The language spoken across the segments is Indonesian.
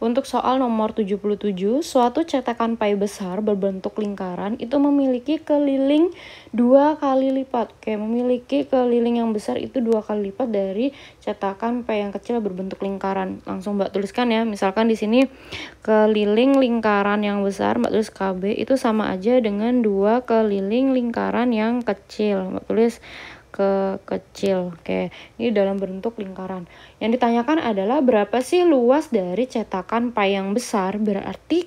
Untuk soal nomor 77, suatu cetakan pai besar berbentuk lingkaran itu memiliki keliling 2 kali lipat. Oke, memiliki keliling yang besar itu 2 kali lipat dari cetakan pai yang kecil berbentuk lingkaran. Langsung Mbak tuliskan ya. Misalkan di sini keliling lingkaran yang besar, Mbak tulis KB itu sama aja dengan 2 keliling lingkaran yang kecil. Mbak tulis kecil. Oke, ini dalam bentuk lingkaran. Yang ditanyakan adalah berapa sih luas dari cetakan pai yang besar. Berarti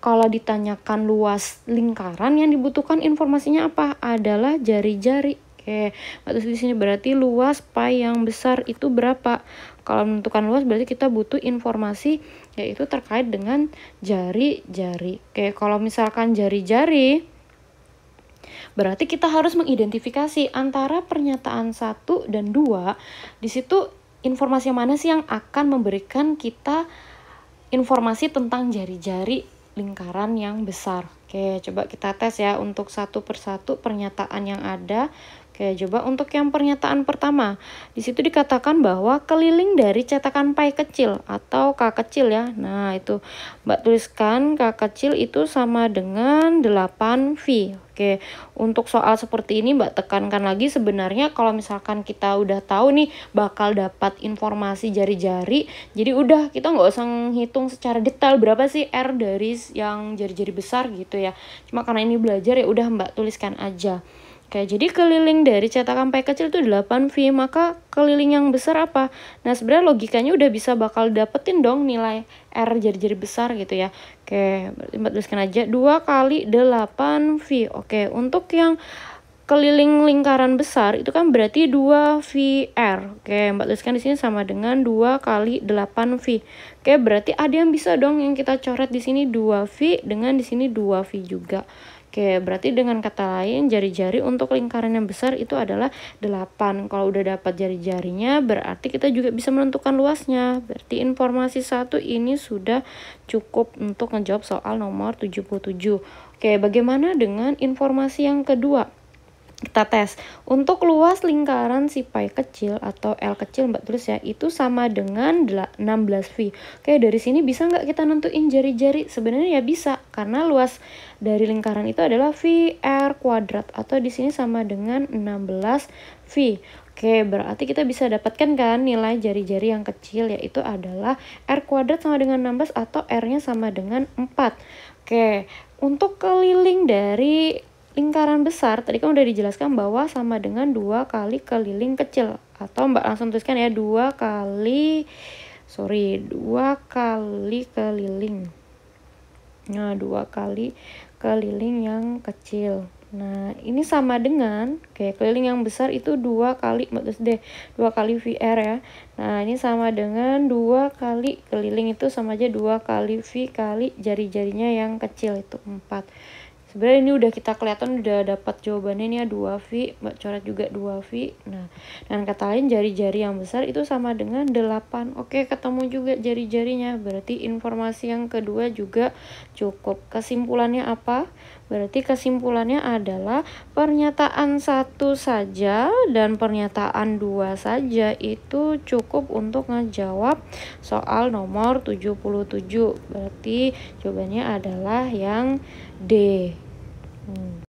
kalau ditanyakan luas lingkaran, yang dibutuhkan informasinya apa? Adalah jari-jari. Oke, terus di sini berarti luas pai yang besar itu berapa? Kalau menentukan luas berarti kita butuh informasi yaitu terkait dengan jari-jari. Oke, kalau misalkan jari-jari berarti kita harus mengidentifikasi antara pernyataan 1 dan 2. Di situ informasi yang mana sih yang akan memberikan kita informasi tentang jari-jari lingkaran yang besar. Oke, coba kita tes ya untuk satu persatu pernyataan yang ada. Oke, coba untuk yang pernyataan pertama. Di situ dikatakan bahwa keliling dari cetakan pai kecil atau K kecil ya. Nah, itu Mbak tuliskan K kecil itu sama dengan 8V. Oke, untuk soal seperti ini Mbak tekankan lagi, sebenarnya kalau misalkan kita udah tahu nih bakal dapat informasi jari-jari, jadi udah kita nggak usah ngitung secara detail berapa sih R dari yang jari-jari besar gitu ya. Cuma karena ini belajar ya udah Mbak tuliskan aja. Oke, jadi keliling dari cetakan pai kecil itu 8V, maka keliling yang besar apa? Nah, sebenarnya logikanya udah bisa bakal dapetin dong nilai R jari-jari besar gitu ya. Oke, berarti Mbak tuliskan aja 2 kali 8V. Oke, untuk yang keliling lingkaran besar itu kan berarti 2VR. Oke, Mbak tuliskan di sini sama dengan 2 kali 8V. Oke, berarti ada yang bisa dong yang kita coret di sini 2V dengan di sini 2V juga. Oke, berarti dengan kata lain jari-jari untuk lingkaran yang besar itu adalah 8. Kalau udah dapat jari-jarinya berarti kita juga bisa menentukan luasnya. Berarti informasi 1 ini sudah cukup untuk menjawab soal nomor 77. Oke, bagaimana dengan informasi yang kedua? Kita tes. Untuk luas lingkaran si pai kecil atau L kecil Mbak tulis ya, itu sama dengan 16V. Oke, dari sini bisa nggak kita nentuin jari-jari? Sebenarnya ya bisa, karena luas dari lingkaran itu adalah VR kuadrat atau di sini sama dengan 16V. Oke, berarti kita bisa dapatkan kan nilai jari-jari yang kecil yaitu adalah R kuadrat sama dengan 16 atau R-nya sama dengan 4. Oke, untuk keliling dari lingkaran besar tadi kan udah dijelaskan bahwa sama dengan 2 kali keliling kecil, atau Mbak langsung tuliskan ya 2 kali keliling. Nah, 2 kali keliling yang kecil. Nah, ini sama dengan keliling yang besar itu 2 kali 2 kali VR ya. Nah, ini sama dengan 2 kali keliling itu sama aja 2 kali V kali jari-jarinya yang kecil itu 4. Sebenarnya ini udah kita kelihatan udah dapat jawabannya nih ya 2V, Mbak coret juga 2V. Nah, dengan kata lain jari-jari yang besar itu sama dengan 8. Oke, ketemu juga jari-jarinya. Berarti informasi yang kedua juga cukup. Kesimpulannya apa? Berarti kesimpulannya adalah pernyataan 1 saja dan pernyataan 2 saja itu cukup untuk ngejawab soal nomor 77. Berarti jawabannya adalah yang D.